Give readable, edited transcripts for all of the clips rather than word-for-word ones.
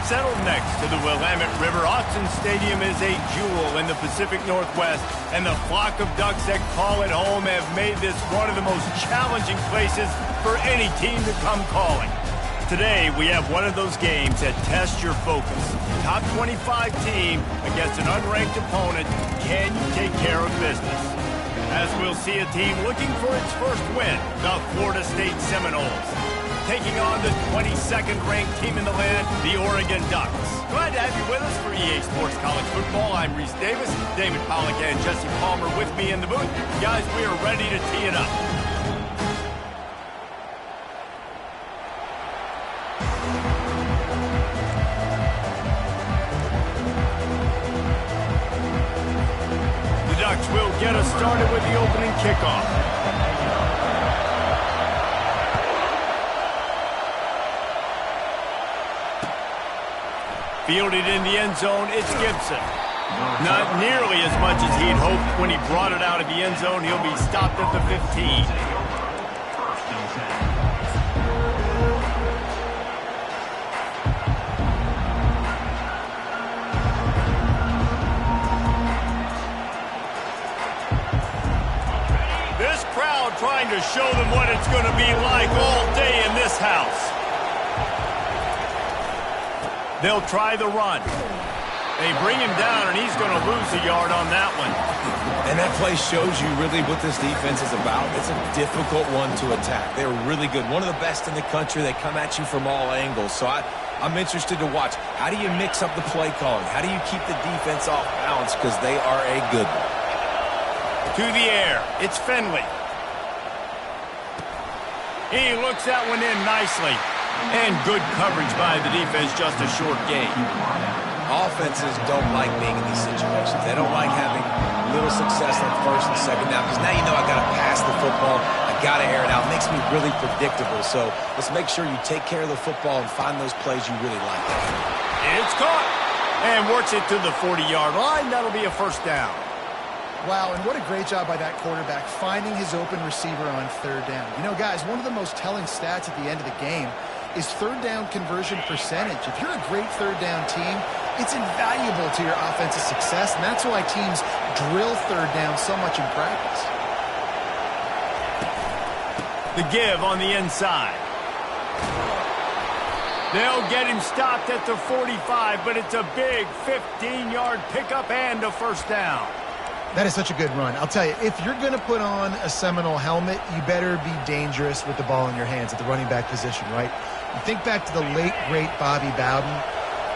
Settled next to the Willamette River, Autzen Stadium is a jewel in the Pacific Northwest, and the flock of Ducks that call it home have made this one of the most challenging places for any team to come calling. Today, we have one of those games that tests your focus. Top 25 team against an unranked opponent. Can you take care of business? As we'll see a team looking for its first win, the Florida State Seminoles, taking on the 22nd ranked team in the land, the Oregon Ducks. Glad to have you with us for EA Sports College Football. I'm Reese Davis, David Pollack and Jesse Palmer with me in the booth. Guys, we are ready to tee it up. The Ducks will get us started with the opening kickoff. Fielded in the end zone, it's Gibson. Not nearly as much as he'd hoped when he brought it out of the end zone. He'll be stopped at the 15. This crowd trying to show them what it's going to be like all day in this house. They'll try the run. They bring him down, and he's going to lose a yard on that one. And that play shows you really what this defense is about. It's a difficult one to attack. They're really good. One of the best in the country. They come at you from all angles. So I'm interested to watch. How do you mix up the play calling? How do you keep the defense off balance? Because they are a good one. To the air. It's Finley. He looks that one in nicely. And good coverage by the defense, just a short gain. Offenses don't like being in these situations. They don't like having little success on first and second down because now you know I got to pass the football. I got to air it out. It makes me really predictable. So let's make sure you take care of the football and find those plays you really like. It's caught. And works it to the 40-yard line. That'll be a first down. Wow, and what a great job by that quarterback finding his open receiver on third down. You know, guys, one of the most telling stats at the end of the game is third down conversion percentage. If you're a great third down team, it's invaluable to your offensive success, and that's why teams drill third down so much in practice. The give on the inside. They'll get him stopped at the 45, but it's a big 15-yard pickup and a first down. That is such a good run. I'll tell you, if you're going to put on a Seminole helmet, you better be dangerous with the ball in your hands at the running back position, right? You think back to the late, great Bobby Bowden.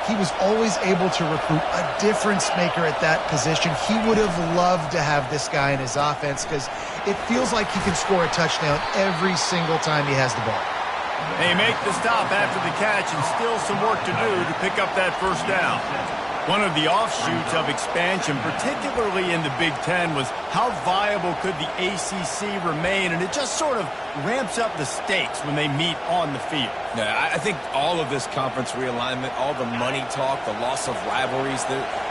He was always able to recruit a difference maker at that position. He would have loved to have this guy in his offense because it feels like he can score a touchdown every single time he has the ball. They make the stop after the catch and still some work to do to pick up that first down. One of the offshoots of expansion, particularly in the Big Ten, was how viable could the ACC remain, and it just sort of ramps up the stakes when they meet on the field. Yeah, I think all of this conference realignment, all the money talk, the loss of rivalries,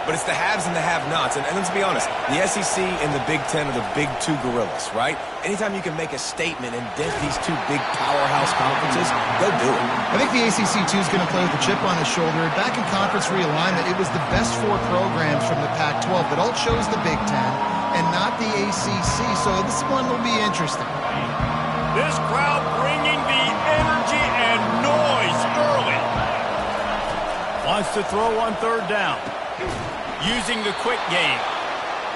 but it's the haves and the have-nots. And let's be honest, the SEC and the Big Ten are the big two gorillas, right? Anytime you can make a statement and dent these two big powerhouse conferences, go do it. I think the ACC, too, is going to play with a chip on his shoulder. Back in conference realignment, it was the best four programs from the Pac-12 that all chose the Big Ten and not the ACC, so this one will be interesting. This crowd bringing the energy and noise early. Wants to throw on third down. Using the quick game.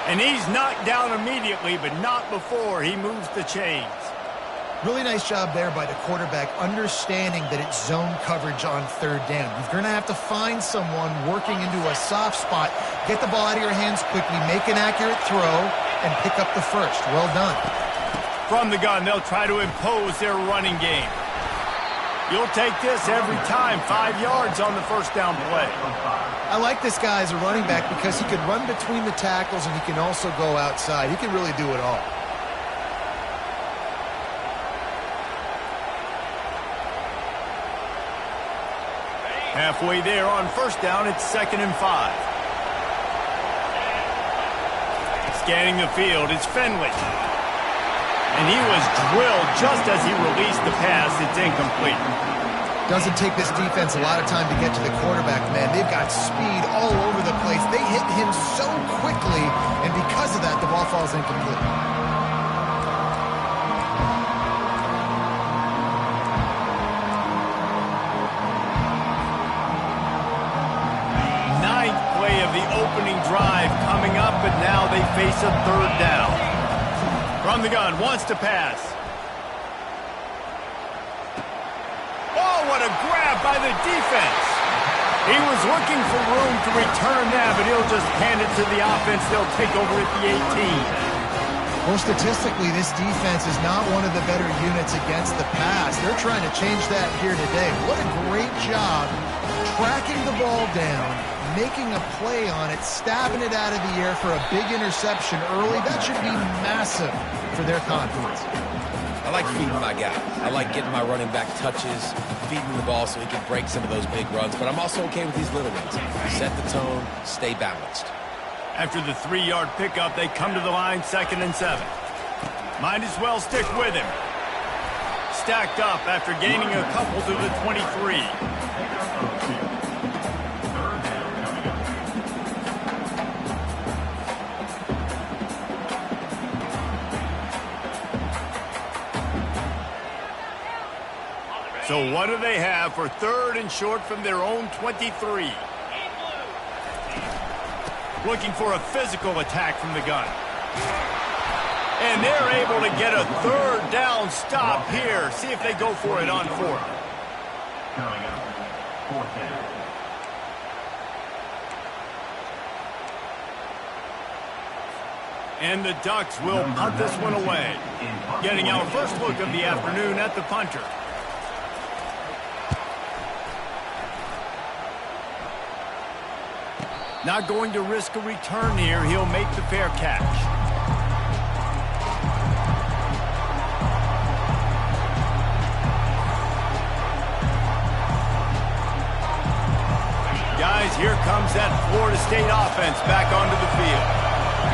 And he's knocked down immediately, but not before he moves the chains. Really nice job there by the quarterback, understanding that it's zone coverage on third down. You're going to have to find someone working into a soft spot, get the ball out of your hands quickly, make an accurate throw, and pick up the first. Well done. From the gun, they'll try to impose their running game. You'll take this every time, 5 yards on the first down play. I like this guy as a running back because he can run between the tackles and he can also go outside. He can really do it all. Halfway there on first down, it's 2nd and 5. Scanning the field, it's Finley. And he was drilled just as he released the pass. It's incomplete. Doesn't take this defense a lot of time to get to the quarterback, man. They've got speed all over the place. They hit him so quickly, and because of that, the ball falls incomplete. Ninth play of the opening drive coming up, but now they face a third down. From the gun, wants to pass. Oh, what a grab by the defense. He was looking for room to return that, but he'll just hand it to the offense. They'll take over at the 18. Well, statistically, this defense is not one of the better units against the pass. They're trying to change that here today. What a great job tracking the ball down, making a play on it, stabbing it out of the air for a big interception early. That should be massive for their confidence. I like feeding my guy. I like getting my running back touches, feeding the ball so he can break some of those big runs. But I'm also okay with these little ones. Set the tone, stay balanced. After the 3-yard pickup, they come to the line, 2nd and 7. Might as well stick with him. Stacked up after gaining a couple to the 23. So what do they have for 3rd and short from their own 23? Looking for a physical attack from the gun. And they're able to get a 3rd down stop here. See if they go for it on 4th. And the Ducks will punt this one away. Getting our first look of the afternoon at the punter. Not going to risk a return here. He'll make the fair catch. Guys, here comes that Florida State offense back onto the field.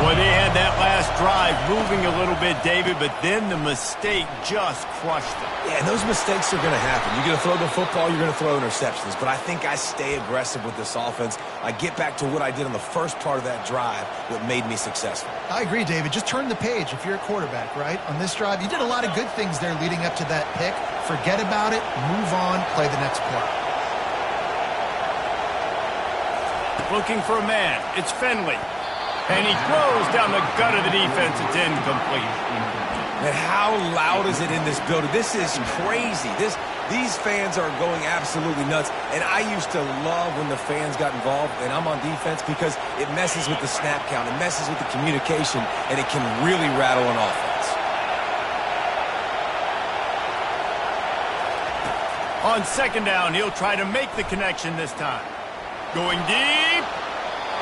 Boy, they had that last drive moving a little bit, David, but then the mistake just crushed them. Yeah, and those mistakes are going to happen. You're going to throw the football, you're going to throw interceptions. But I think I stay aggressive with this offense. I get back to what I did on the first part of that drive, what made me successful. I agree, David. Just turn the page if you're a quarterback, right? On this drive, you did a lot of good things there leading up to that pick. Forget about it, move on, play the next play. Looking for a man. It's Finley. And he throws down the gut of the defense. It's incomplete. And how loud is it in this building? This is crazy. These fans are going absolutely nuts. And I used to love when the fans got involved, and I'm on defense, because it messes with the snap count. It messes with the communication, and it can really rattle an offense. On 2nd down, he'll try to make the connection this time. Going deep.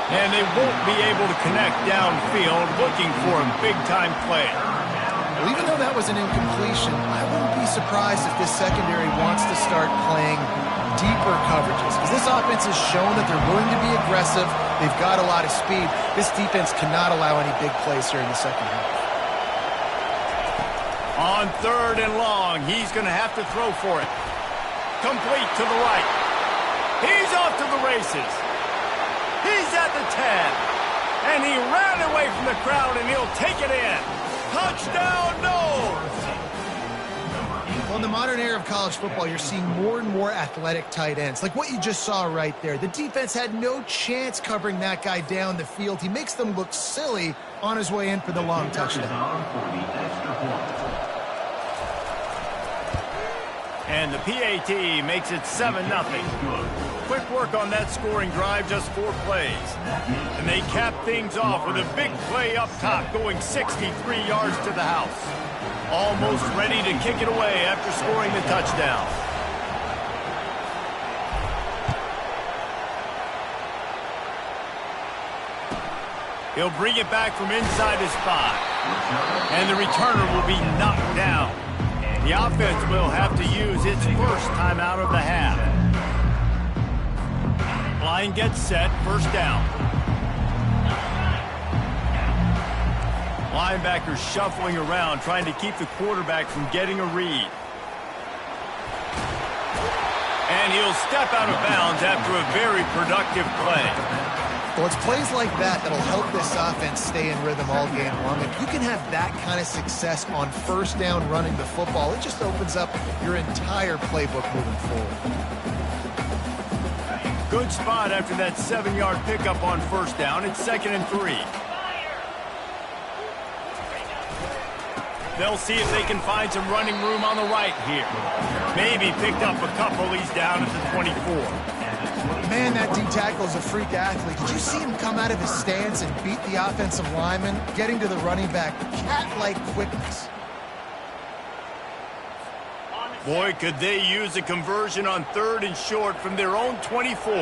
And they won't be able to connect downfield, looking for a big-time play. Well, even though that was an incompletion, I wouldn't be surprised if this secondary wants to start playing deeper coverages, because this offense has shown that they're willing to be aggressive. They've got a lot of speed. This defense cannot allow any big plays here in the second half. On 3rd and long, he's going to have to throw for it. Complete to the right. He's off to the races. He's at the 10. And he ran away from the crowd, and he'll take it in. Touchdown, no! Well, in the modern era of college football, you're seeing more and more athletic tight ends. Like what you just saw right there. The defense had no chance covering that guy down the field. He makes them look silly on his way in for the long touchdown. And the PAT makes it 7-0. Quick work on that scoring drive, just 4 plays. And they cap things off with a big play up top, going 63 yards to the house. Almost ready to kick it away after scoring the touchdown. He'll bring it back from inside his 5. And the returner will be knocked down. The offense will have to use its first timeout of the half. Line gets set, 1st down. Linebackers shuffling around, trying to keep the quarterback from getting a read. And he'll step out of bounds after a very productive play. Well, it's plays like that that'll help this offense stay in rhythm all game long. If you can have that kind of success on first down running the football, it just opens up your entire playbook moving forward. Good spot after that 7-yard pickup on first down. It's 2nd and 3. They'll see if they can find some running room on the right here. Maybe picked up a couple. He's down at the 24. Man, that D-tackle is a freak athlete. Did you see him come out of his stance and beat the offensive lineman, getting to the running back? Cat-like quickness. Boy, could they use a conversion on 3rd and short from their own 24.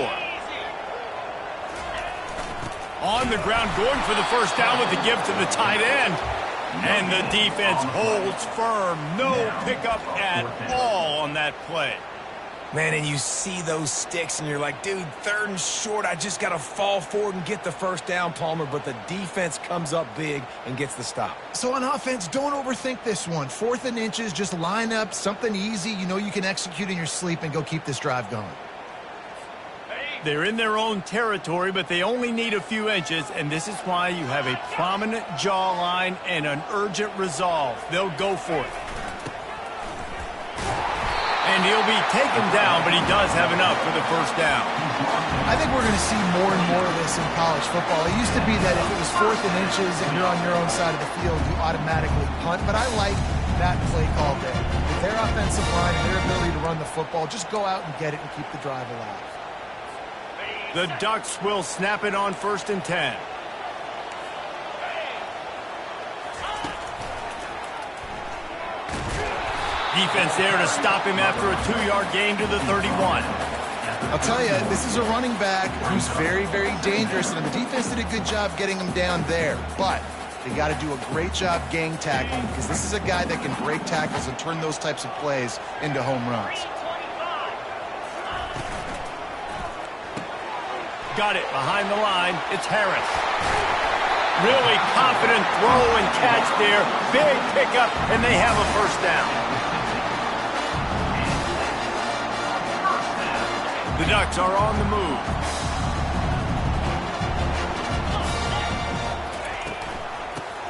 On the ground, going for the first down with the give to the tight end. And the defense holds firm. No pickup at all on that play. Man, and you see those sticks, and you're like, dude, 3rd and short, I just got to fall forward and get the first down, Palmer. But the defense comes up big and gets the stop. So on offense, don't overthink this one. 4th and inches, just line up something easy. You know you can execute in your sleep and go keep this drive going. They're in their own territory, but they only need a few inches, and this is why you have a prominent jawline and an urgent resolve. They'll go for it. And he'll be taken down, but he does have enough for the first down. I think we're going to see more and more of this in college football. It used to be that if it was 4th and inches and you're on your own side of the field, you automatically punt. But I like that play call there. With their offensive line and their ability to run the football, just go out and get it and keep the drive alive. The Ducks will snap it on 1st and 10. Defense there to stop him after a 2-yard gain to the 31. I'll tell you, this is a running back who's very, very dangerous, and the defense did a good job getting him down there. But they got to do a great job gang tackling, because this is a guy that can break tackles and turn those types of plays into home runs. Got it behind the line. It's Harris. Really confident throw and catch there. Big pickup, and they have a first down. The Ducks are on the move.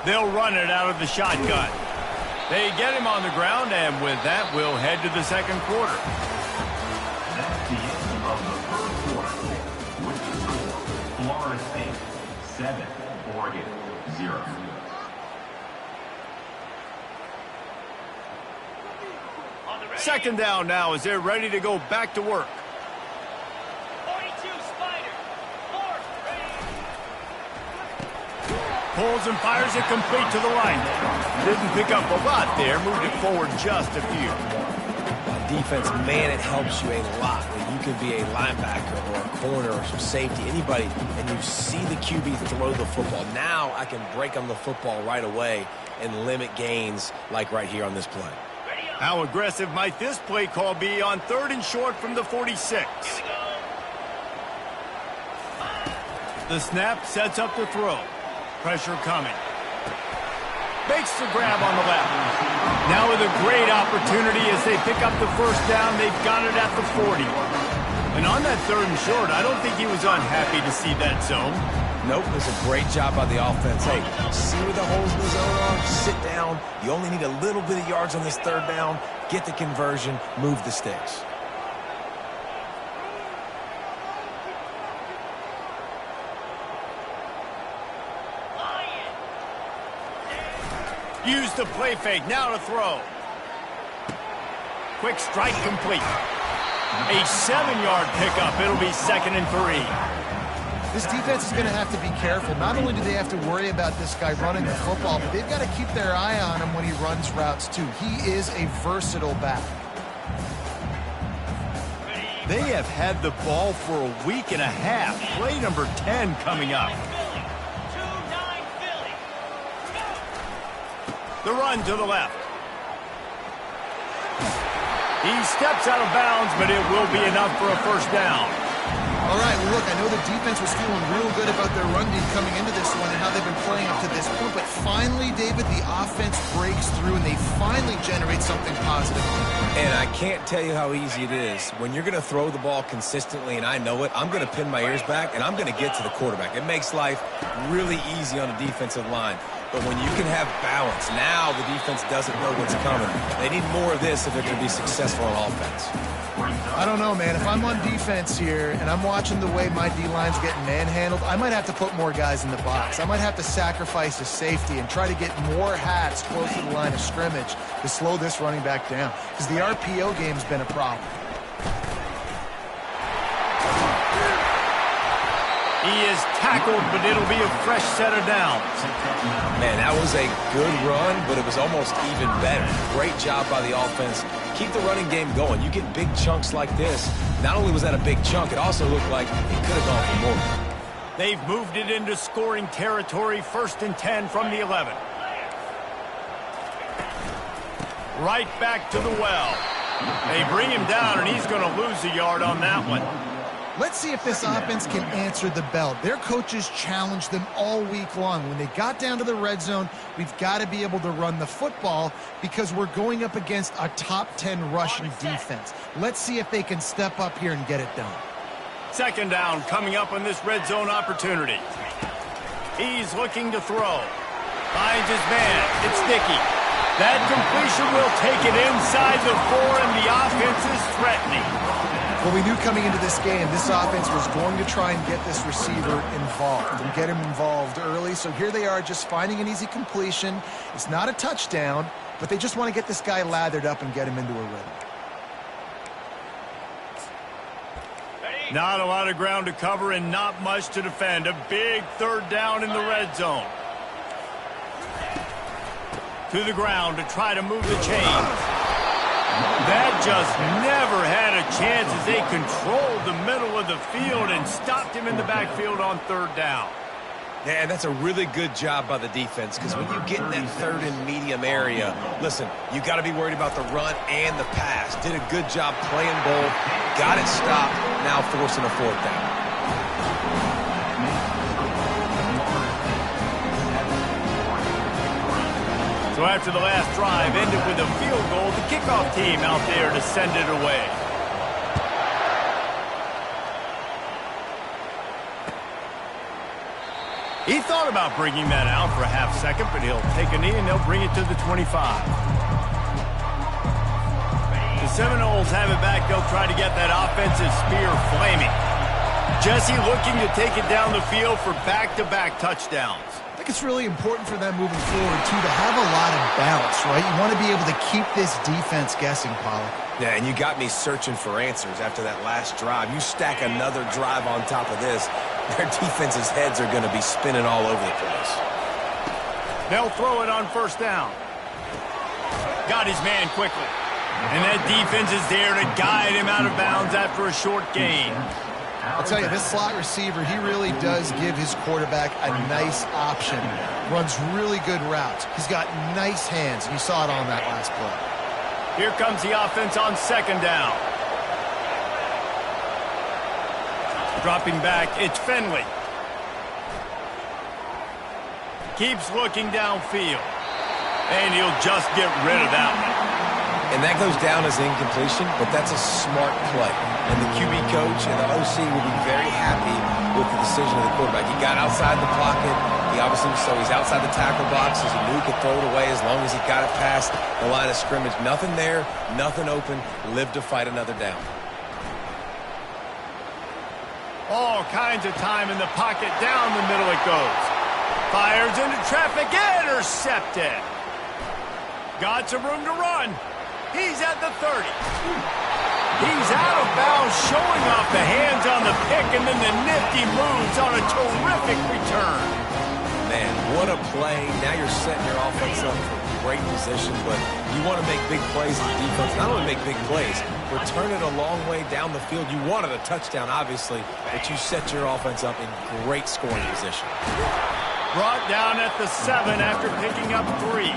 They'll run it out of the shotgun. They get him on the ground, and with that, we'll head to the second quarter. That's the end of the first quarter. With the score, Florida State 7, Oregon 0. Second down now as they're ready to go back to work. Pulls and fires it complete to the right. Didn't pick up a lot there. Moved it forward just a few. Defense, man, it helps you a lot when you can be a linebacker or a corner or some safety, anybody, and you see the QB throw the football. Now I can break on the football right away and limit gains like right here on this play. How aggressive might this play call be on 3rd and short from the 46? The snap sets up the throw. Pressure coming. Makes the grab on the left. Now with a great opportunity as they pick up the first down. They've got it at the 40. And on that 3rd and short, I don't think he was unhappy to see that zone. Nope, it was a great job by the offense. Hey, see where the holes in the zone are? Sit down. You only need a little bit of yards on this 3rd down. Get the conversion. Move the sticks. Use the play fake. Now to throw. Quick strike complete. A 7-yard pickup. It'll be 2nd and 3. This defense is going to have to be careful. Not only do they have to worry about this guy running the football, but they've got to keep their eye on him when he runs routes too. He is a versatile back. They have had the ball for a week and a half. Play number 10 coming up. The run to the left. He steps out of bounds, but it will be enough for a first down. All right, well, look, I know the defense was feeling real good about their run game coming into this one and how they've been playing up to this point, but finally, David, the the offense breaks through and they finally generate something positive. And I can't tell you how easy it is. When you're going to throw the ball consistently, and I know it, I'm going to pin my ears back, and I'm going to get to the quarterback. It makes life really easy on the defensive line. But when you can have balance, now the defense doesn't know what's coming. They need more of this if they're going to be successful on offense. I don't know, man. If I'm on defense here and I'm watching the way my D-line's getting manhandled, I might have to put more guys in the box. I might have to sacrifice a safety and try to get more hats close to the line of scrimmage to slow this running back down, because the RPO game's been a problem. He is tackled, but it'll be a fresh set of downs. Man, that was a good run, but it was almost even better. Great job by the offense. Keep the running game going. You get big chunks like this. Not only was that a big chunk, it also looked like it could have gone for more. They've moved it into scoring territory, 1st and 10 from the 11. Right back to the well. They bring him down, and he's going to lose a yard on that one. Let's see if this offense can answer the bell. Their coaches challenged them all week long. When they got down to the red zone, we've got to be able to run the football because we're going up against a top 10 rushing defense. Let's see if they can step up here and get it done. 2nd down coming up on this red zone opportunity. He's looking to throw. Finds his man. It's Dickey. That completion will take it inside the 4, and the offense is threatening. Well, we knew coming into this game, this offense was going to try and get this receiver involved and get him involved early. So here they are just finding an easy completion. It's not a touchdown, but they just want to get this guy lathered up and get him into a rhythm. Not a lot of ground to cover and not much to defend. A big 3rd down in the red zone. To the ground to try to move the chains. That just never had a chance as they controlled the middle of the field and stopped him in the backfield on 3rd down. Yeah, and that's a really good job by the defense, because when you get in that 3rd and medium area, listen, you got to be worried about the run and the pass. Did a good job playing both, got it stopped, now forcing a 4th down. So after the last drive ended with a field goal, the kickoff team out there to send it away. He thought about bringing that out for a half second, but he'll take a knee and they'll bring it to the 25. The Seminoles have it back. They'll try to get that offensive spear flaming. Jesse looking to take it down the field for back-to-back touchdowns. I think it's really important for them moving forward, too, to have a lot of balance, right? You want to be able to keep this defense guessing, Pollard. Yeah, and you got me searching for answers after that last drive. You stack another drive on top of this, their defense's heads are going to be spinning all over the place. They'll throw it on 1st down. Got his man quickly. And that defense is there to guide him out of bounds after a short gain. I'll tell you, this slot receiver, he really does give his quarterback a nice option. Runs really good routes. He's got nice hands. You saw it on that last play. Here comes the offense on 2nd down. Dropping back, it's Finley. Keeps looking downfield. And he'll just get rid of that one. And that goes down as incompletion, but that's a smart play. And the QB coach and the OC will be very happy with the decision of the quarterback. He got outside the pocket. He obviously, so he's outside the tackle boxes. He knew he could throw it away as long as he got it past the line of scrimmage. Nothing there, nothing open. Live to fight another down. All kinds of time in the pocket. Down the middle it goes. Fires into traffic. Intercepted. Got some room to run. He's at the 30. He's out of bounds, showing off the hands on the pick, and then the nifty moves on a terrific return. Man, what a play. Now you're setting your offense up for great position, but you want to make big plays in defense. Not only make big plays, return it a long way down the field. You wanted a touchdown, obviously, but you set your offense up in great scoring position. Brought down at the 7 after picking up 3.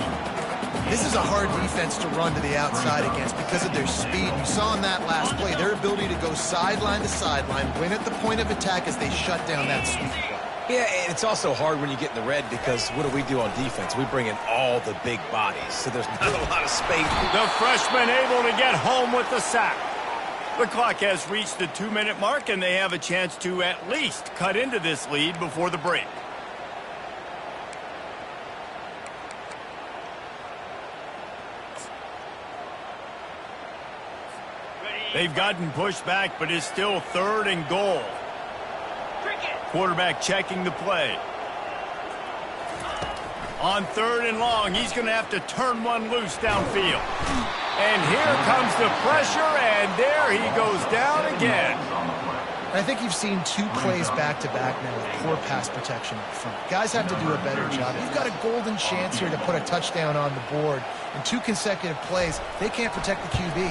This is a hard defense to run to the outside against because of their speed. You saw in that last play, their ability to go sideline to sideline, win at the point of attack as they shut down that sweep play. Yeah, and it's also hard when you get in the red because what do we do on defense? We bring in all the big bodies, so there's not a lot of space. The freshman able to get home with the sack. The clock has reached the 2-minute mark, and they have a chance to at least cut into this lead before the break. They've gotten pushed back, but it's still 3rd and goal. Quarterback checking the play. On 3rd and long, he's going to have to turn one loose downfield. And here comes the pressure, and there he goes down again. I think you've seen 2 plays back-to-back now with poor pass protection up front. Guys have to do a better job. You've got a golden chance here to put a touchdown on the board. In 2 consecutive plays, they can't protect the QB.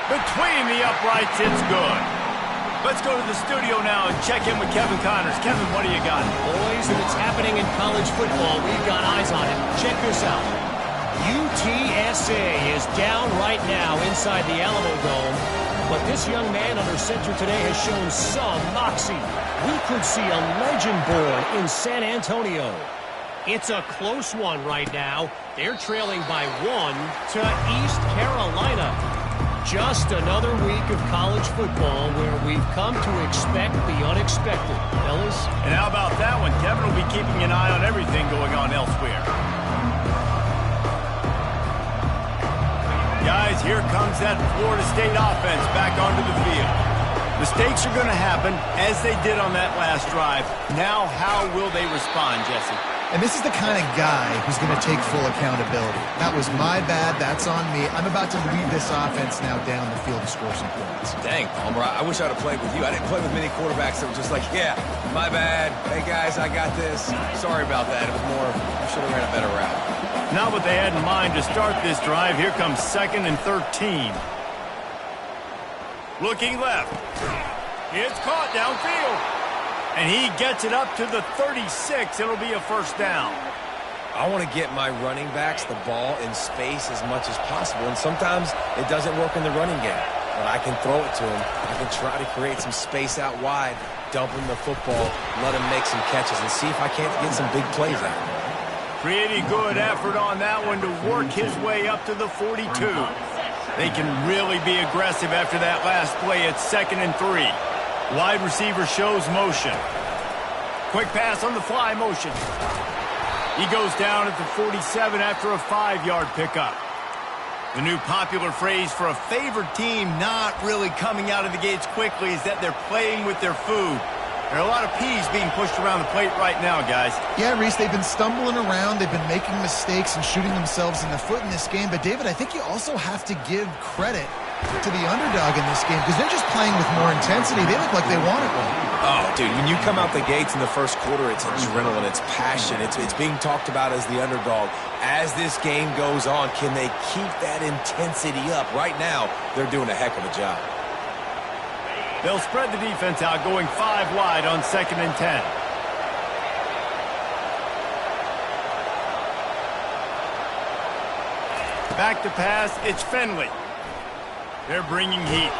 Between the uprights, it's good. Let's go to the studio now and check in with Kevin Connors. Kevin, what do you got? Boys, if it's happening in college football, we've got eyes on it. Check this out. UTSA is down right now inside the Alamo Dome, but this young man under center today has shown some moxie. We could see a legend born in San Antonio. It's a close one right now. They're trailing by 1 to East Carolina. Just another week of college football where we've come to expect the unexpected. Fellas? And how about that one? Kevin will be keeping an eye on everything going on elsewhere. Guys, here comes that Florida State offense back onto the field. Mistakes are going to happen, as they did on that last drive. Now, how will they respond, Jesse? And this is the kind of guy who's going to take full accountability. That was my bad. That's on me. I'm about to lead this offense now down the field to score some points. Dang, Palmer, I wish I'd have played with you. I didn't play with many quarterbacks that were just like, yeah, my bad. Hey, guys, I got this. Sorry about that. It was more, I should have ran a better route. Not what they had in mind to start this drive. Here comes 2nd and 13. Looking left. It's caught downfield. And he gets it up to the 36. It'll be a first down. I want to get my running backs the ball in space as much as possible. And sometimes it doesn't work in the running game. But I can throw it to him. I can try to create some space out wide, dump him the football, let him make some catches, and see if I can't get some big plays out. Pretty good effort on that one to work his way up to the 42. They can really be aggressive after that last play. It's 2nd and 3. Wide receiver shows motion. Quick pass on the fly motion. He goes down at the 47 after a 5-yard pickup. The new popular phrase for a favored team not really coming out of the gates quickly is that they're playing with their food. There are a lot of peas being pushed around the plate right now, guys. Yeah, Reese, they've been stumbling around. They've been making mistakes and shooting themselves in the foot in this game. But, David, I think you also have to give credit to the underdog in this game because they're just playing with more intensity. They look like they want it one. Oh, dude, when you come out the gates in the first quarter, it's adrenaline, it's passion, it's being talked about as the underdog. As this game goes on, can they keep that intensity up? Right now, they're doing a heck of a job. They'll spread the defense out, going 5 wide on 2nd and 10. Back to pass, it's Finley. They're bringing heat.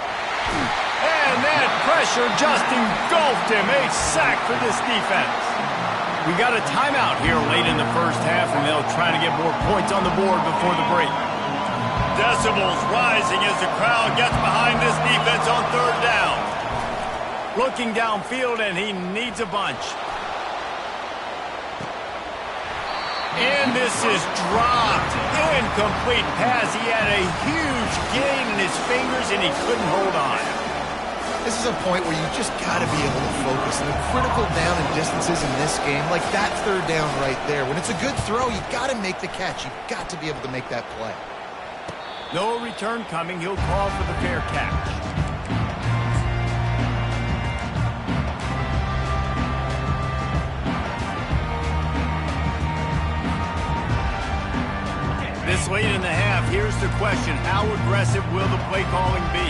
And that pressure just engulfed him. A sack for this defense. We got a timeout here late in the first half, and they'll try to get more points on the board before the break. Decibels rising as the crowd gets behind this defense on 3rd down. Looking downfield, and he needs a bunch. And this is dropped. Incomplete pass. He had a huge gain in his fingers, and he couldn't hold on. This is a point where you just got to be able to focus. And the critical down and distances in this game, like that 3rd down right there. When it's a good throw, you got to make the catch. You've got to be able to make that play. No return coming. He'll call for the fair catch. This late in the half, here's the question. How aggressive will the play calling be?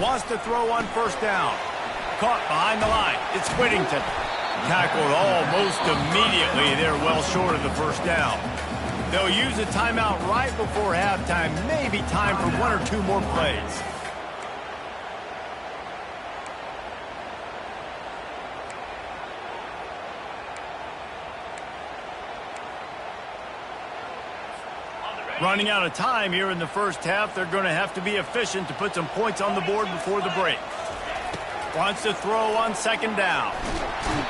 Wants to throw on 1st down. Caught behind the line. It's Whittington. Tackled almost immediately. They're well short of the 1st down. They'll use a timeout right before halftime. Maybe time for 1 or 2 more plays. Running out of time here in the first half, they're going to have to be efficient to put some points on the board before the break. Wants to throw on second down.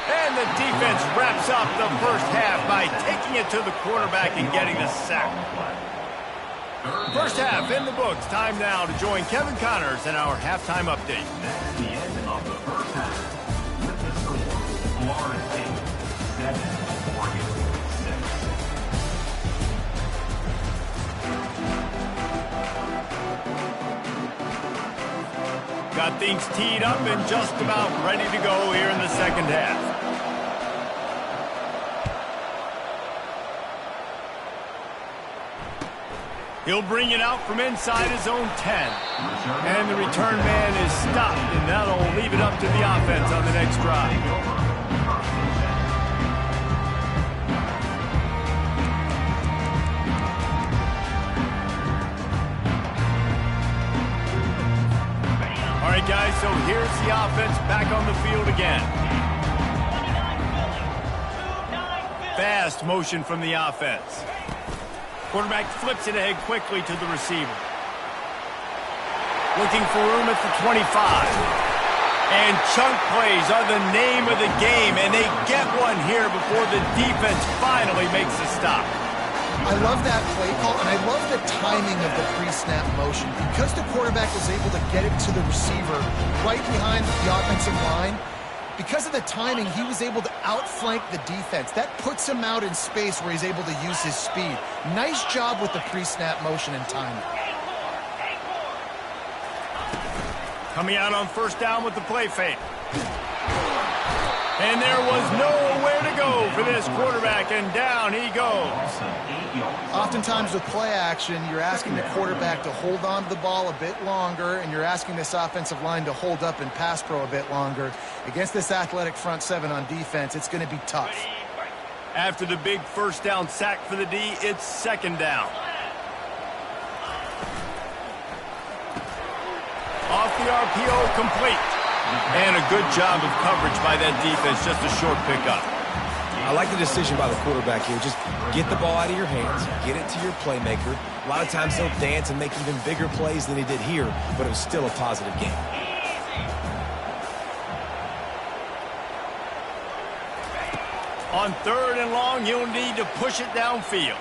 And the defense wraps up the first half by taking it to the quarterback and getting the sack. First half in the books. Time now to join Kevin Connors in our halftime update. That's the end of the first half. With the score, Florida State 7, Oregon 6. Got things teed up and just about ready to go here in the second half. He'll bring it out from inside his own 10. And the return man is stopped, and that'll leave it up to the offense on the next drive. All right, guys, so here's the offense back on the field again. Fast motion from the offense. Quarterback flips it ahead quickly to the receiver. Looking for room at the 25. And chunk plays are the name of the game, and they get one here before the defense finally makes a stop. I love that play call, and I love the timing of the pre-snap motion. Because the quarterback was able to get it to the receiver right behind the offensive line, because of the timing, he was able to outflank the defense. That puts him out in space where he's able to use his speed. Nice job with the pre-snap motion and timing. Coming out on first down with the play fake. And there was nowhere to go for this quarterback, and down he goes. Oftentimes with play action, you're asking the quarterback to hold on to the ball a bit longer, and you're asking this offensive line to hold up in pass pro a bit longer. Against this athletic front seven on defense, it's going to be tough. After the big first down sack for the D, it's second down. Off the RPO, complete. And a good job of coverage by that defense, just a short pickup. I like the decision by the quarterback here. Just get the ball out of your hands, get it to your playmaker. A lot of times he'll dance and make even bigger plays than he did here, but it was still a positive game. On third and long, he'll need to push it downfield.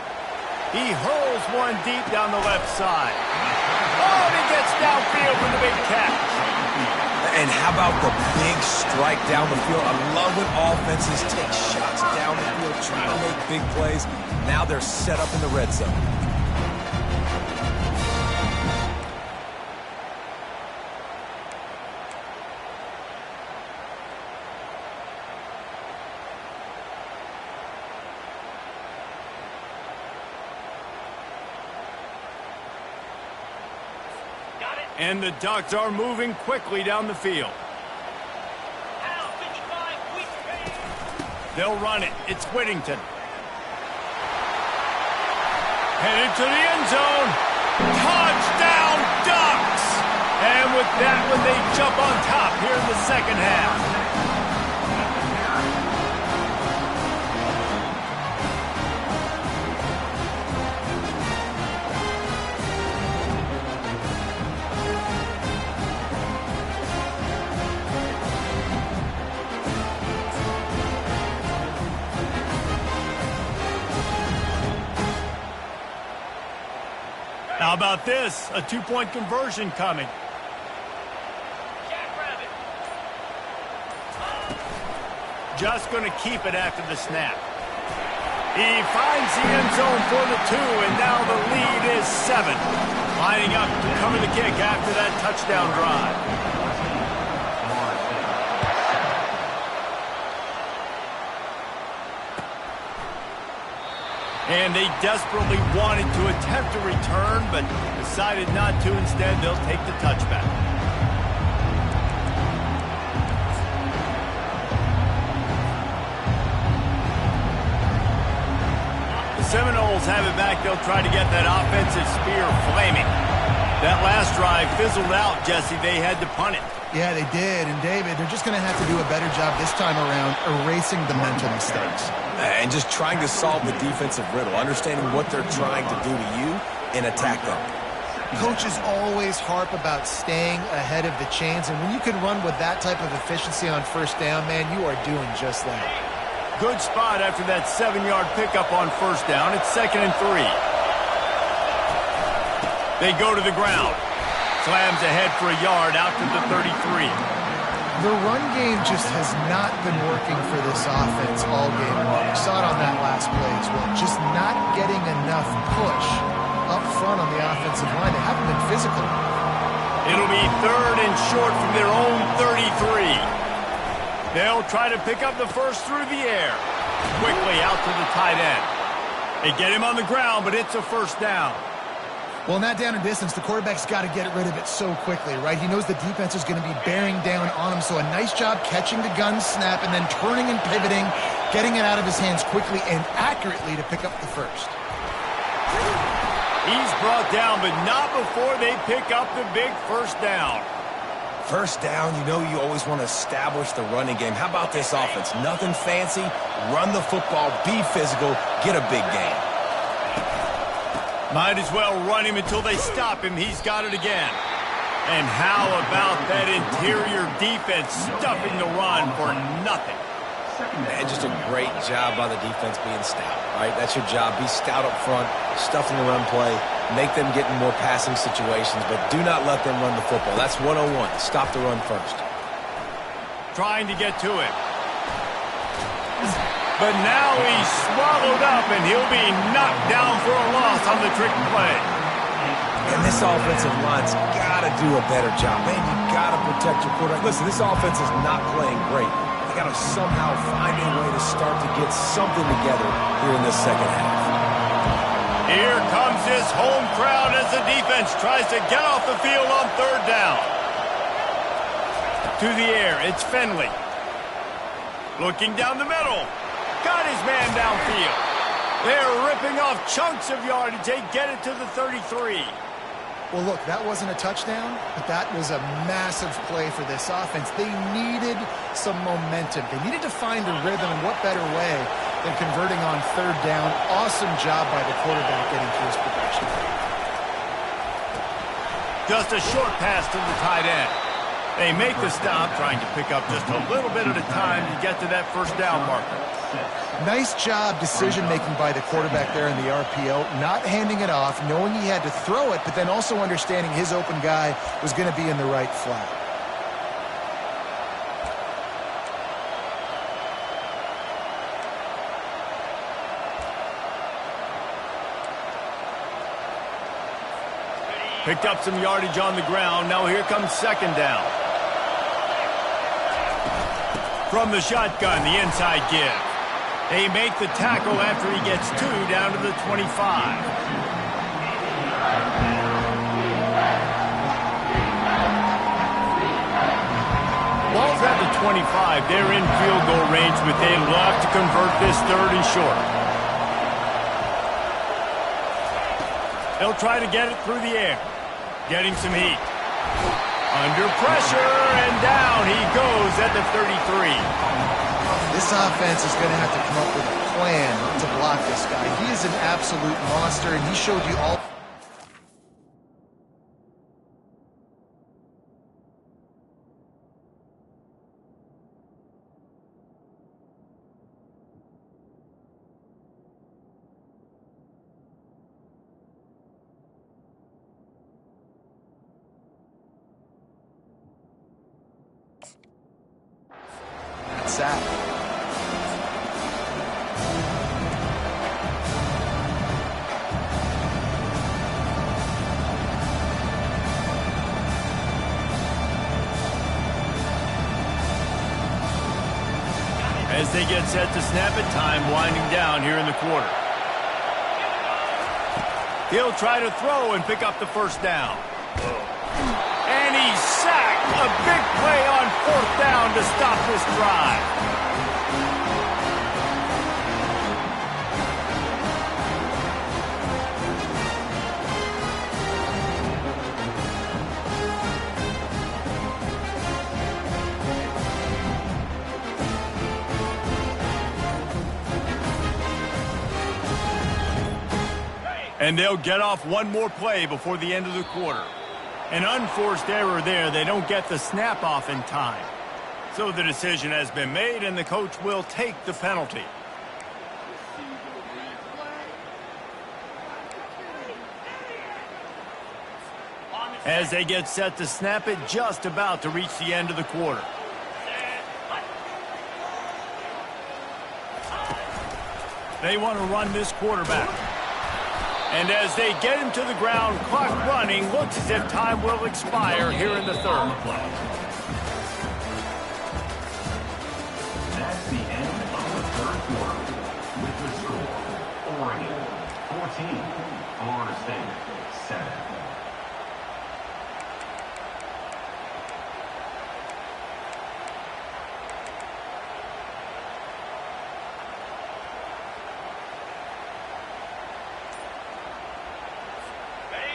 He hurls one deep down the left side. Oh, and he gets downfield for the big catch. And how about the big strike down the field? I love when offenses take shots down the field, trying to make big plays. Now they're set up in the red zone. And the Ducks are moving quickly down the field. They'll run it. It's Whittington. Headed to the end zone. Touchdown, Ducks! And with that one, they jump on top here in the second half. How about this? A two-point conversion coming. Just going to keep it after the snap. He finds the end zone for the 2, and now the lead is 7. Lining up to cover the kick after that touchdown drive. And they desperately wanted to attempt a return, but decided not to. Instead, they'll take the touchback. The Seminoles have it back. They'll try to get that offensive spear flaming. That last drive fizzled out, Jesse. They had to punt it. Yeah, they did. And, David, they're just going to have to do a better job this time around erasing the mental mistakes. And just trying to solve the defensive riddle, understanding what they're trying to do to you and attack them. Coaches always harp about staying ahead of the chains, and when you can run with that type of efficiency on first down, man, you are doing just that. Good spot after that 7-yard pickup on first down. It's 2nd and 3. They go to the ground. Slams ahead for a yard out to the 33. The run game just has not been working for this offense all game long. We saw it on that last play as well. Just not getting enough push up front on the offensive line. They haven't been physical. It'll be 3rd and short from their own 33. They'll try to pick up the first through the air. Quickly out to the tight end. They get him on the ground, but it's a first down. Well, in that down and distance, the quarterback's got to get rid of it so quickly, right? He knows the defense is going to be bearing down on him, so a nice job catching the gun snap and then turning and pivoting, getting it out of his hands quickly and accurately to pick up the first. He's brought down, but not before they pick up the big first down. First down, you know you always want to establish the running game. How about this offense? Nothing fancy. Run the football, be physical, get a big gain. Might as well run him until they stop him. He's got it again. And how about that interior defense stuffing the run for nothing? And just a great job by the defense being stout, right? That's your job. Be stout up front, stuffing the run play, make them get in more passing situations, but do not let them run the football. That's 101. Stop the run first. Trying to get to him. But now he's swallowed up, and he'll be knocked down for a loss on the trick play. And this offensive line's got to do a better job. Man, you got to protect your quarterback. Listen, this offense is not playing great. They got to somehow find a way to start to get something together here in this second half. Here comes this home crowd as the defense tries to get off the field on 3rd down. To the air, it's Finley. Looking down the middle. Got his man downfield. They're ripping off chunks of yardage. They get it to the 33. Well, look, that wasn't a touchdown, but that was a massive play for this offense. They needed some momentum. They needed to find a rhythm, and what better way than converting on 3rd down. Awesome job by the quarterback getting through his progression. Just a short pass to the tight end. They make the stop, trying to pick up just a little bit at a time to get to that first down marker. Nice job decision-making by the quarterback there in the RPO, not handing it off, knowing he had to throw it, but then also understanding his open guy was going to be in the right flat. Picked up some yardage on the ground. Now here comes 2nd down. From the shotgun, the inside give. They make the tackle after he gets 2 down to the 25. Ball's at the 25. They're in field goal range, but they'd love to convert this 3rd and short. They'll try to get it through the air. Getting some heat. Under pressure, and down he goes at the 33. This offense is going to have to come up with a plan to block this guy. He is an absolute monster, and he showed you all. Sack. As they get set to snap it, time winding down here in the quarter. He'll try to throw and pick up the first down. And he's sacked. A big play on 4th down to stop this drive. And they'll get off one more play before the end of the quarter. An unforced error there. They don't get the snap off in time. So the decision has been made, and the coach will take the penalty. As they get set to snap it, just about to reach the end of the quarter. They want to run this quarterback. And as they get him to the ground, clock running, looks as if time will expire here in the third. That's the end of the third quarter. With the score, Oregon 14, Florida State 7.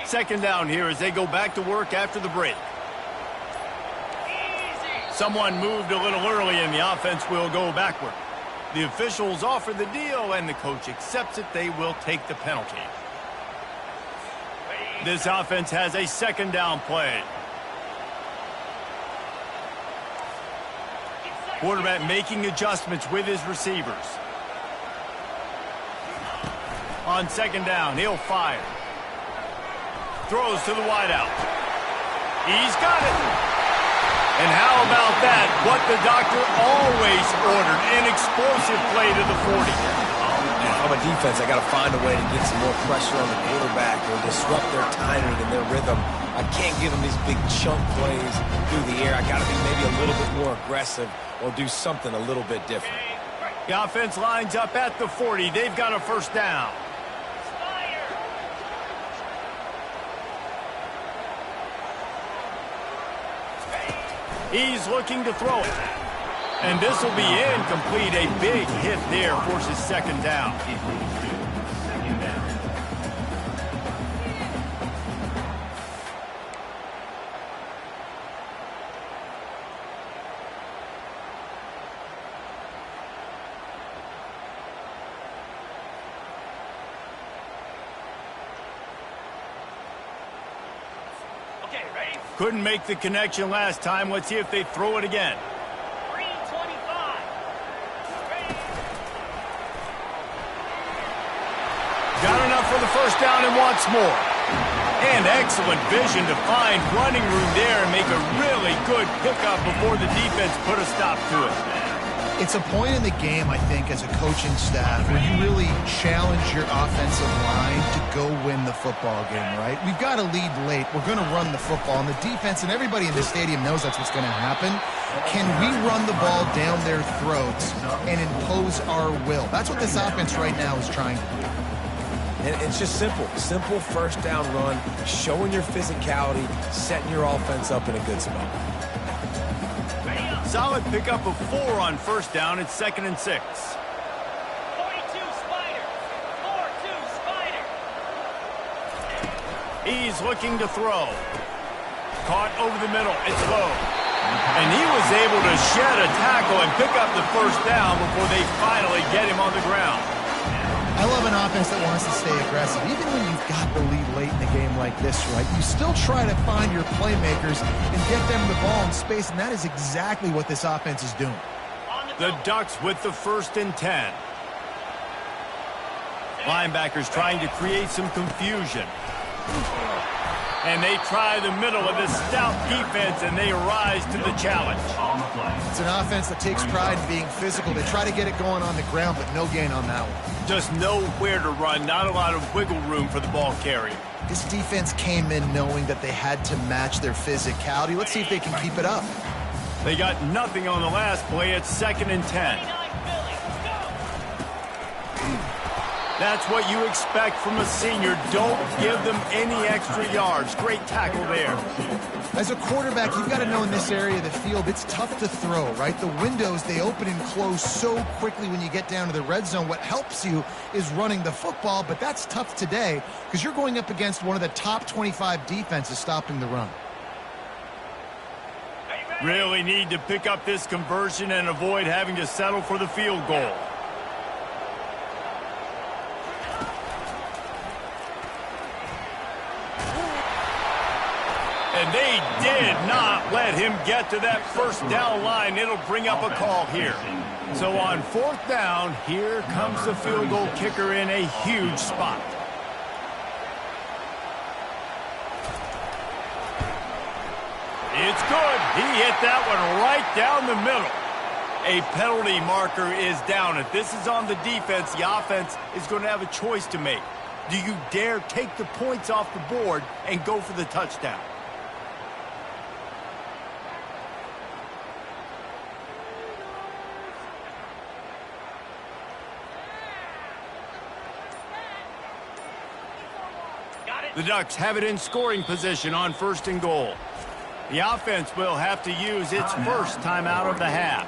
Second down here as they go back to work after the break. Someone moved a little early and the offense will go backward. The officials offer the deal and the coach accepts it. They will take the penalty. This offense has a second down play. Quarterback making adjustments with his receivers. On second down, he'll fire. Throws to the wideout. He's got it. And how about that? What the doctor always ordered. An explosive play to the 40. If I'm a defense, I got to find a way to get some more pressure on the quarterback or disrupt their timing and their rhythm. I can't give them these big chunk plays through the air. I got to be maybe a little bit more aggressive or do something a little bit different. The offense lines up at the 40. They've got a first down. He's looking to throw it. And this will be incomplete. A big hit there forces second down. Second down. Couldn't make the connection last time. Let's see if they throw it again. 325. Got enough for the first down and wants more. And excellent vision to find running room there and make a really good pickup before the defense put a stop to it. It's a point in the game, I think, as a coaching staff where you really challenge your offensive line to go win the football game, right? We've got to lead late. We're going to run the football. And the defense and everybody in the stadium knows that's what's going to happen. Can we run the ball down their throats and impose our will? That's what this offense right now is trying to do. And it's just simple. Simple first down run, showing your physicality, setting your offense up in a good spot. Solid pickup of 4 on first down. It's 2nd and 6. 42 Spider. 4-2 Spider. He's looking to throw. Caught over the middle. It's low. And he was able to shed a tackle and pick up the first down before they finally get him on the ground. I love an offense that wants to stay aggressive. Even when you've got the lead late in a game like this, right, you still try to find your playmakers and get them the ball in space, and that is exactly what this offense is doing. The Ducks with the 1st and 10. Linebackers trying to create some confusion. And they try the middle of this stout defense, and they rise to the challenge. It's an offense that takes pride in being physical. They try to get it going on the ground, but no gain on that one. Just nowhere to run, not a lot of wiggle room for the ball carrier. This defense came in knowing that they had to match their physicality. Let's see if they can keep it up. They got nothing on the last play. It's 2nd and 10. That's what you expect from a senior. Don't give them any extra yards. Great tackle there. As a quarterback, you've got to know in this area of the field, it's tough to throw, right? The windows, they open and close so quickly when you get down to the red zone. What helps you is running the football, but that's tough today because you're going up against one of the top 25 defenses stopping the run. Really need to pick up this conversion and avoid having to settle for the field goal. and they did not let him get to that first down line. It'll bring up a call here. So on fourth down, here comes the field goal kicker in a huge spot. It's good. He hit that one right down the middle. A penalty marker is down. If this is on the defense, the offense is going to have a choice to make. Do you dare take the points off the board and go for the touchdown? The Ducks have it in scoring position on first and goal. The offense will have to use its first timeout of the half.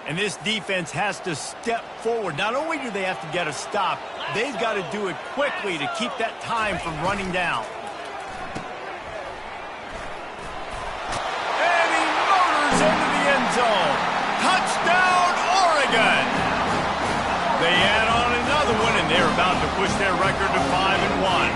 And this defense has to step forward. Not only do they have to get a stop, they've got to do it quickly to keep that time from running down. And he motors into the end zone. Touchdown, Oregon! They add on another one, and they're about to push their record to 5-1.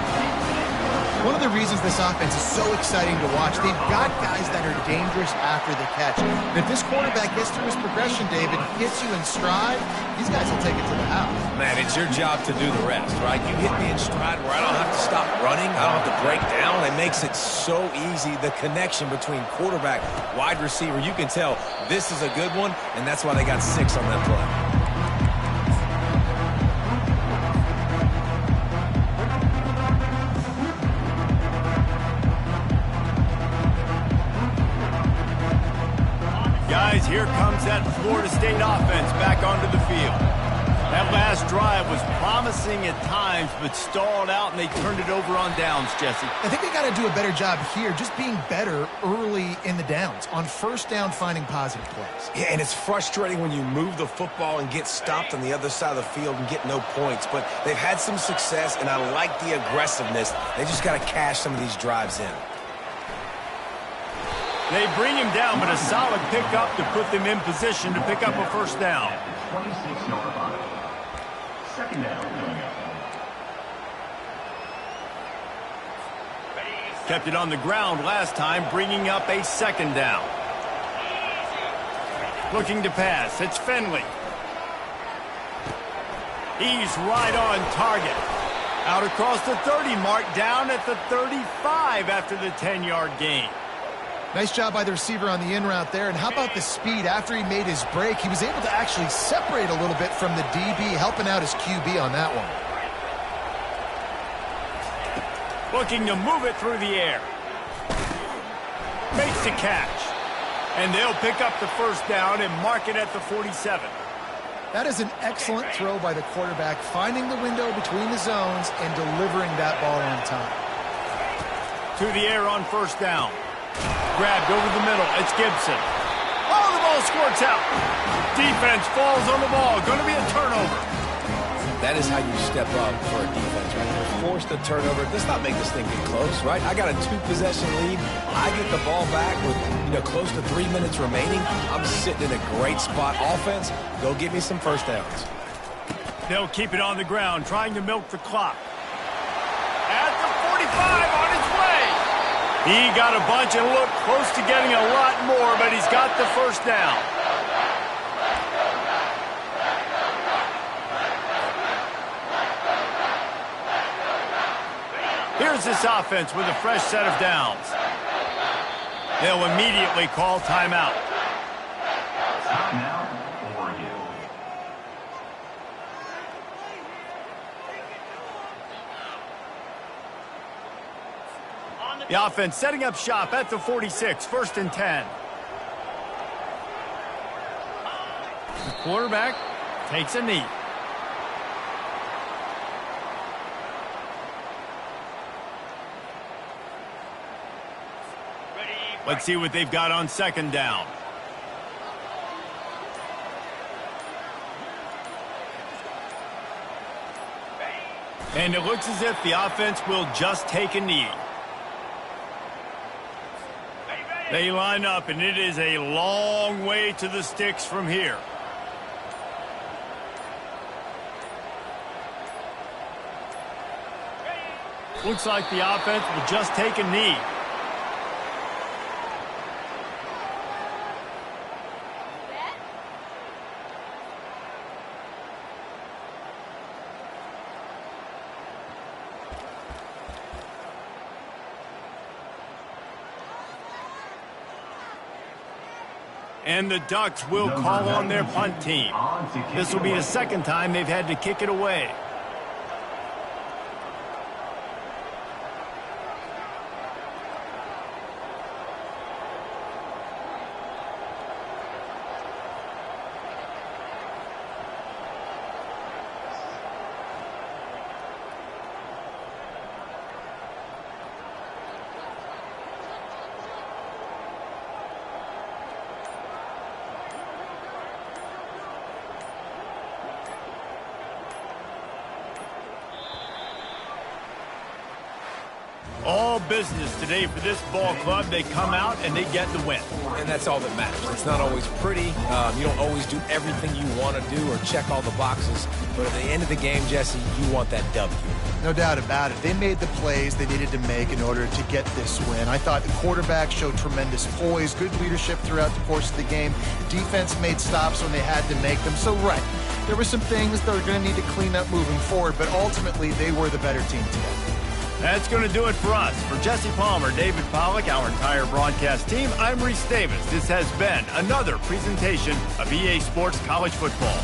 One of the reasons this offense is so exciting to watch, they've got guys that are dangerous after the catch. And if this quarterback gets through his progression, David, hits you in stride, these guys will take it to the house. Man, it's your job to do the rest, right? You hit me in stride where I don't have to stop running. I don't have to break down. It makes it so easy. The connection between quarterback, wide receiver, you can tell this is a good one, and that's why they got 6 on that play. Guys, here comes that Florida State offense back onto the field. That last drive was promising at times, but stalled out, and they turned it over on downs, Jesse. I think they got to do a better job here, just being better early in the downs, on first down finding positive plays. Yeah, and it's frustrating when you move the football and get stopped on the other side of the field and get no points, but they've had some success, and I like the aggressiveness. They just got to cash some of these drives in. They bring him down, but a solid pickup to put them in position to pick up a first down. 26-yard line. Second down coming up. Kept it on the ground last time, bringing up a second down. Looking to pass. It's Finley. He's right on target. Out across the 30 mark, down at the 35 after the 10-yard gain. Nice job by the receiver on the in route there. And how about the speed? After he made his break, he was able to actually separate a little bit from the DB, helping out his QB on that one. Looking to move it through the air. Makes the catch. And they'll pick up the first down and mark it at the 47. That is an excellent throw by the quarterback, finding the window between the zones and delivering that ball on time. To the air on first down. Grabbed over the middle. It's Gibson. Oh, the ball squirts out. Defense falls on the ball. Going to be a turnover. That is how you step up for a defense, right? Force the turnover. Let's not make this thing get close, right? I got a 2-possession lead. I get the ball back with, close to 3 minutes remaining. I'm sitting in a great spot. Offense, go get me some first downs. They'll keep it on the ground, trying to milk the clock. At the 45 on its way. He got a bunch and looked close to getting a lot more, but he's got the first down. Here's this offense with a fresh set of downs. They'll immediately call timeout. Timeout, Oregon. The offense setting up shop at the 46, 1st and 10. The quarterback takes a knee. Let's see what they've got on second down. And it looks as if the offense will just take a knee. They line up, and it is a long way to the sticks from here. Looks like the offense will just take a knee. And the Ducks will call on their punt team. This will be the second time they've had to kick it away. All business today for this ball club. They come out and they get the win. And that's all that matters. It's not always pretty. You don't always do everything you want to do or check all the boxes. But at the end of the game, Jesse, you want that W. No doubt about it. They made the plays they needed to make in order to get this win. I thought the quarterback showed tremendous poise, good leadership throughout the course of the game. Defense made stops when they had to make them. So, right, there were some things that were going to need to clean up moving forward, but ultimately they were the better team today. That's going to do it for us. For Jesse Palmer, David Pollack, our entire broadcast team, I'm Reese Davis. This has been another presentation of EA Sports College Football.